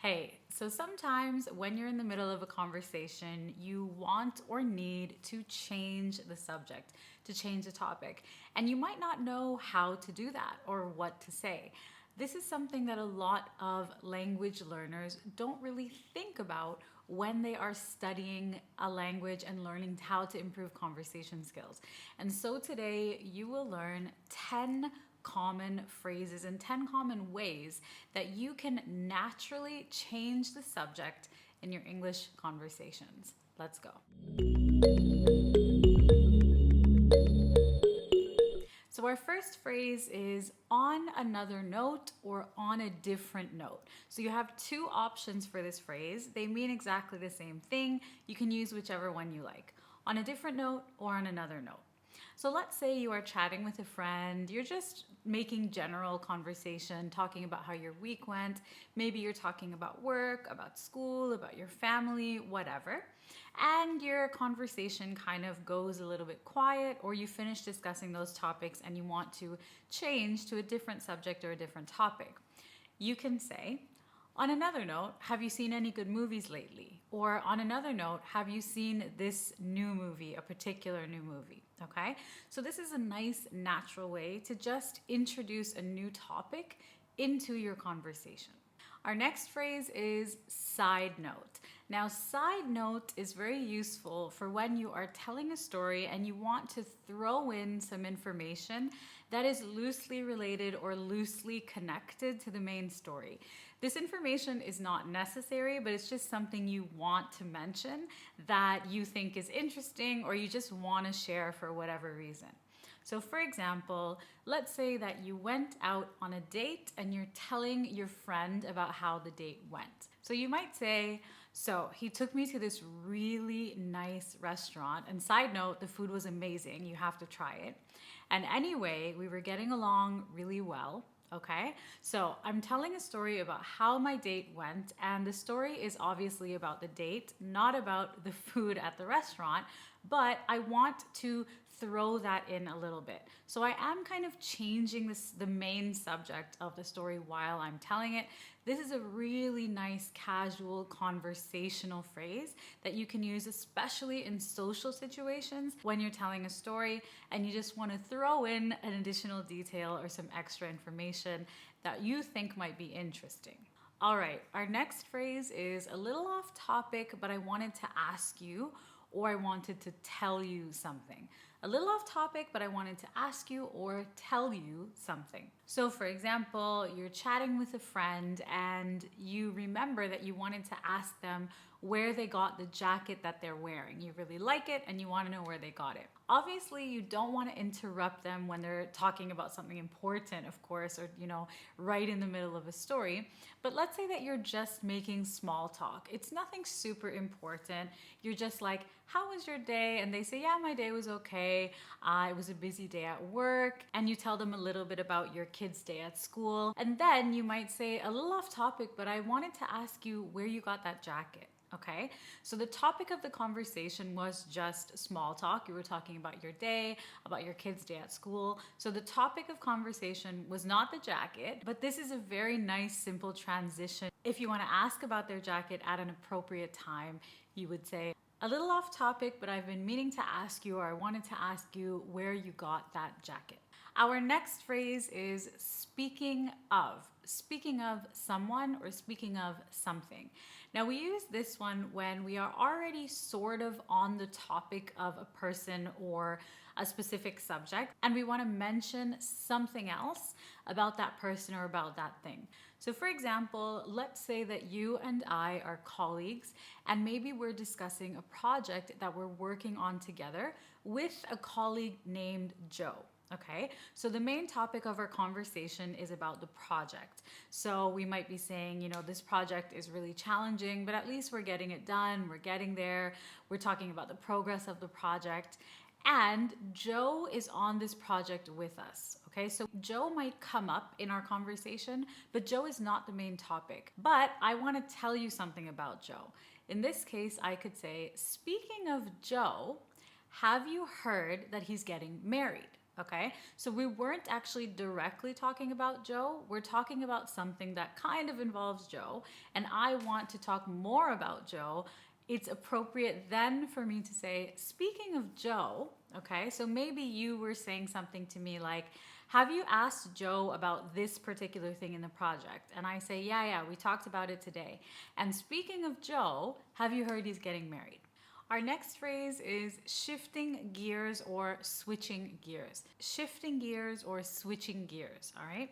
Hey, so sometimes when you're in the middle of a conversation, you want or need to change the subject, to change the topic, and you might not know how to do that or what to say. This is something that a lot of language learners don't really think about when they are studying a language and learning how to improve conversation skills. And so today you will learn 10 common phrases and 10 common ways that you can naturally change the subject in your English conversations. Let's go. So our first phrase is on another note or on a different note. So you have two options for this phrase. They mean exactly the same thing. You can use whichever one you like. On a different note or on another note. So let's say you are chatting with a friend, you're just making general conversation, talking about how your week went. Maybe you're talking about work, about school, about your family, whatever. And your conversation kind of goes a little bit quiet, or you finish discussing those topics and you want to change to a different subject or a different topic. You can say, on another note, have you seen any good movies lately? Or on another note, have you seen this new movie, a particular new movie? Okay, so this is a nice natural way to just introduce a new topic into your conversation. Our next phrase is side note. Now, side note is very useful for when you are telling a story and you want to throw in some information that is loosely related or loosely connected to the main story. This information is not necessary, but it's just something you want to mention that you think is interesting or you just want to share for whatever reason. So for example, let's say that you went out on a date and you're telling your friend about how the date went. So you might say, so he took me to this really nice restaurant, and side note, the food was amazing. You have to try it. And anyway, we were getting along really well. Okay, so I'm telling a story about how my date went, and the story is obviously about the date, not about the food at the restaurant, but I want to throw that in a little bit. So I am kind of changing the main subject of the story while I'm telling it. This is a really nice casual conversational phrase that you can use especially in social situations when you're telling a story and you just want to throw in an additional detail or some extra information that you think might be interesting. All right, our next phrase is a little off topic, but I wanted to ask you, or I wanted to tell you something. A little off topic, but I wanted to ask you or tell you something. So for example, you're chatting with a friend and you remember that you wanted to ask them where they got the jacket that they're wearing. You really like it and you want to know where they got it. Obviously, you don't want to interrupt them when they're talking about something important, of course, or, right in the middle of a story. But let's say that you're just making small talk. It's nothing super important. You're just like, how was your day? And they say, yeah, my day was okay. It was a busy day at work. And you tell them a little bit about your kid's day at school. And then you might say, a little off topic, but I wanted to ask you where you got that jacket. Okay, so the topic of the conversation was just small talk. You were talking about your day, about your kid's day at school. So the topic of conversation was not the jacket, but this is a very nice, simple transition. If you want to ask about their jacket at an appropriate time, you would say, a little off topic, but I've been meaning to ask you, or I wanted to ask you where you got that jacket. Our next phrase is speaking of. Speaking of someone or speaking of something. Now we use this one when we are already sort of on the topic of a person or a specific subject and we want to mention something else about that person or about that thing. So for example, let's say that you and I are colleagues and maybe we're discussing a project that we're working on together with a colleague named Joe. Okay, so the main topic of our conversation is about the project. So we might be saying, this project is really challenging, but at least we're getting it done. We're getting there. We're talking about the progress of the project. And Joe is on this project with us. Okay, so Joe might come up in our conversation, but Joe is not the main topic. But I want to tell you something about Joe. In this case, I could say, speaking of Joe, have you heard that he's getting married? Okay, so we weren't actually directly talking about Joe. We're talking about something that kind of involves Joe, and I want to talk more about Joe. It's appropriate then for me to say, speaking of Joe, okay, so maybe you were saying something to me like, have you asked Joe about this particular thing in the project? And I say, yeah, we talked about it today. And speaking of Joe, have you heard he's getting married? Our next phrase is shifting gears or switching gears. Shifting gears or switching gears, all right?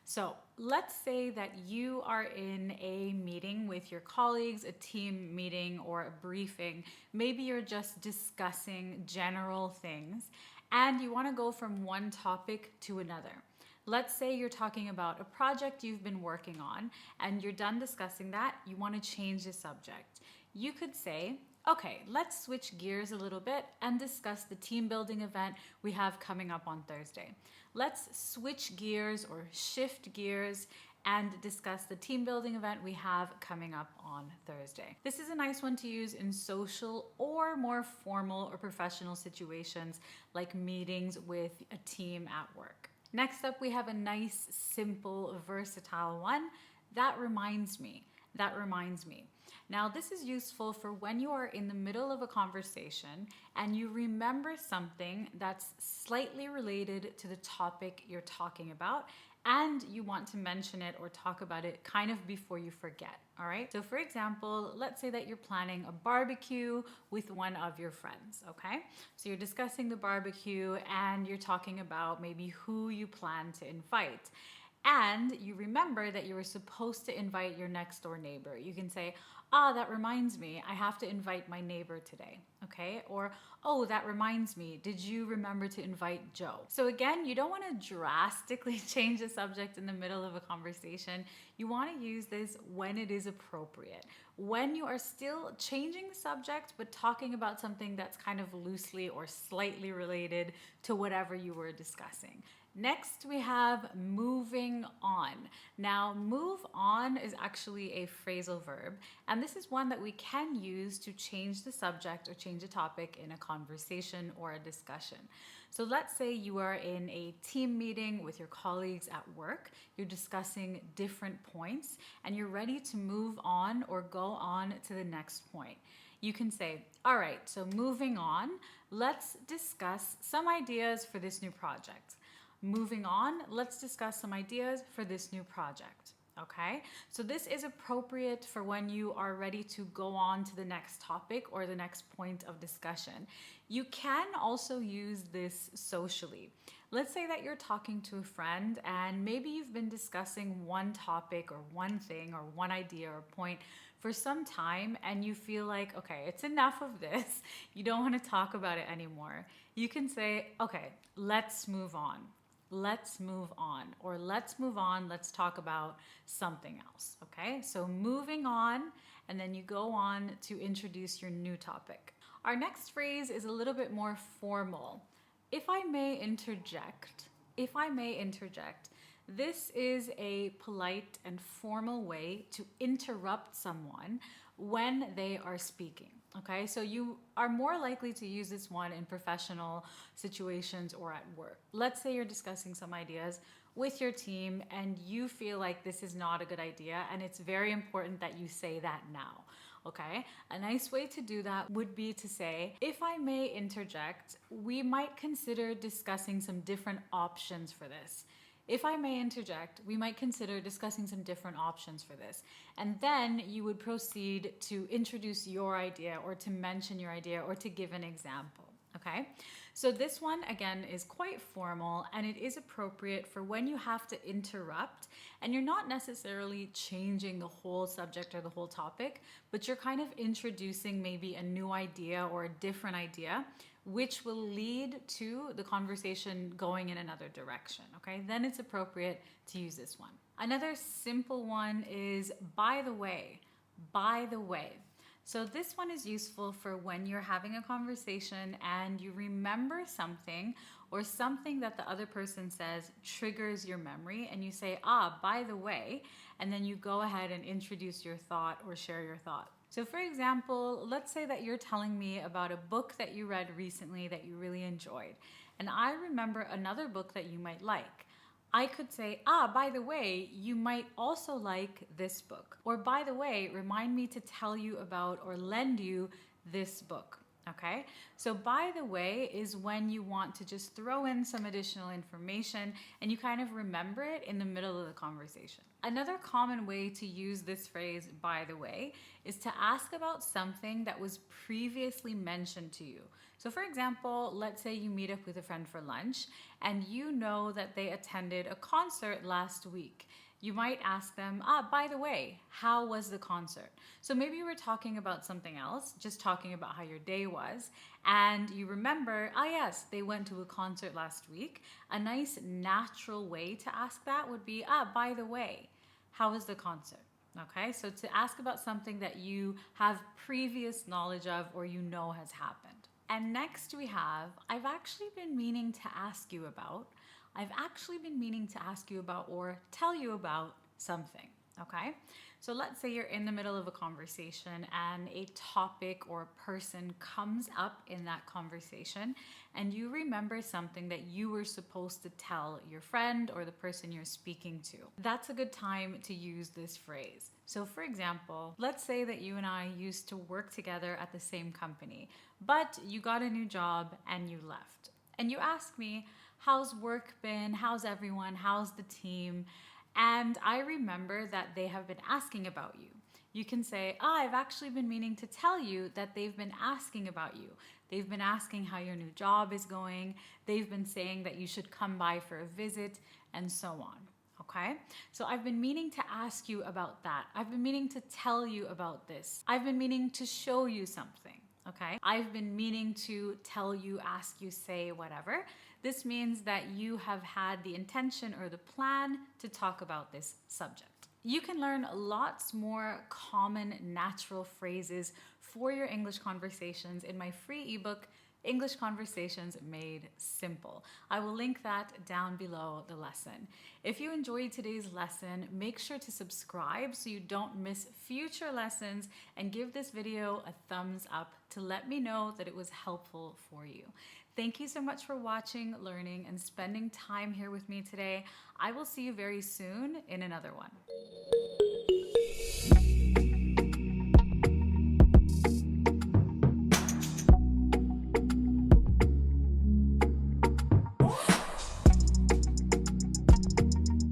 So let's say that you are in a meeting with your colleagues, a team meeting or a briefing. Maybe you're just discussing general things and you want to go from one topic to another. Let's say you're talking about a project you've been working on and you're done discussing that, you want to change the subject. You could say, okay, let's switch gears a little bit and discuss the team building event we have coming up on Thursday. Let's switch gears or shift gears and discuss the team building event we have coming up on Thursday. This is a nice one to use in social or more formal or professional situations like meetings with a team at work. Next up, we have a nice, simple, versatile one. That reminds me. That reminds me. Now, this is useful for when you are in the middle of a conversation and you remember something that's slightly related to the topic you're talking about and you want to mention it or talk about it kind of before you forget, all right? So for example, let's say that you're planning a barbecue with one of your friends, okay? So you're discussing the barbecue and you're talking about maybe who you plan to invite. And you remember that you were supposed to invite your next door neighbor. You can say, that reminds me, I have to invite my neighbor today, okay? Or, oh, that reminds me, did you remember to invite Joe? So again, you don't want to drastically change the subject in the middle of a conversation. You want to use this when it is appropriate. When you are still changing the subject, but talking about something that's kind of loosely or slightly related to whatever you were discussing. Next, we have moving on. Now, move on is actually a phrasal verb, and this is one that we can use to change the subject or change a topic in a conversation or a discussion. So let's say you are in a team meeting with your colleagues at work, you're discussing different points, and you're ready to move on or go on to the next point. You can say, all right, so moving on, let's discuss some ideas for this new project. Moving on, let's discuss some ideas for this new project. Okay, so this is appropriate for when you are ready to go on to the next topic or the next point of discussion. You can also use this socially. Let's say that you're talking to a friend and maybe you've been discussing one topic or one thing or one idea or point for some time and you feel like, okay, it's enough of this. You don't want to talk about it anymore. You can say, okay, let's move on. Let's move on, or let's move on, let's talk about something else, okay? So moving on, and then you go on to introduce your new topic. Our next phrase is a little bit more formal. If I may interject, this is a polite and formal way to interrupt someone when they are speaking. Okay, so you are more likely to use this one in professional situations or at work. Let's say you're discussing some ideas with your team and you feel like this is not a good idea and it's very important that you say that now. Okay, a nice way to do that would be to say, if I may interject, we might consider discussing some different options for this. If I may interject, we might consider discussing some different options for this. And then you would proceed to introduce your idea or to mention your idea or to give an example, okay? So this one, again, is quite formal and it is appropriate for when you have to interrupt and you're not necessarily changing the whole subject or the whole topic, but you're kind of introducing maybe a new idea or a different idea which will lead to the conversation going in another direction, okay? Then it's appropriate to use this one. Another simple one is by the way, by the way. So this one is useful for when you're having a conversation and you remember something or something that the other person says triggers your memory and you say, by the way, and then you go ahead and introduce your thought or share your thought. So for example, let's say that you're telling me about a book that you read recently that you really enjoyed. and I remember another book that you might like. I could say, by the way, you might also like this book. Or by the way, remind me to tell you about or lend you this book. Okay, so by the way is when you want to just throw in some additional information and you kind of remember it in the middle of the conversation. Another common way to use this phrase, by the way, is to ask about something that was previously mentioned to you. So for example, let's say you meet up with a friend for lunch and you know that they attended a concert last week. You might ask them, by the way, how was the concert? So maybe you were talking about something else, just talking about how your day was, and you remember, yes, they went to a concert last week. A nice natural way to ask that would be, by the way, how was the concert? Okay, so to ask about something that you have previous knowledge of or you know has happened. And next we have, I've actually been meaning to ask you about. I've actually been meaning to ask you about or tell you about something, okay? So let's say you're in the middle of a conversation and a topic or person comes up in that conversation and you remember something that you were supposed to tell your friend or the person you're speaking to. That's a good time to use this phrase. So for example, let's say that you and I used to work together at the same company, but you got a new job and you left. And you ask me, how's work been? How's everyone? How's the team? And I remember that they have been asking about you. You can say, I've actually been meaning to tell you that they've been asking about you. They've been asking how your new job is going. They've been saying that you should come by for a visit and so on. Okay? So I've been meaning to ask you about that. I've been meaning to tell you about this. I've been meaning to show you something. Okay? I've been meaning to tell you, ask you, say, whatever. This means that you have had the intention or the plan to talk about this subject. You can learn lots more common natural phrases for your English conversations in my free ebook, English Conversations Made Simple. I will link that down below the lesson. If you enjoyed today's lesson, make sure to subscribe so you don't miss future lessons and give this video a thumbs up to let me know that it was helpful for you. Thank you so much for watching, learning, and spending time here with me today. I will see you very soon in another one.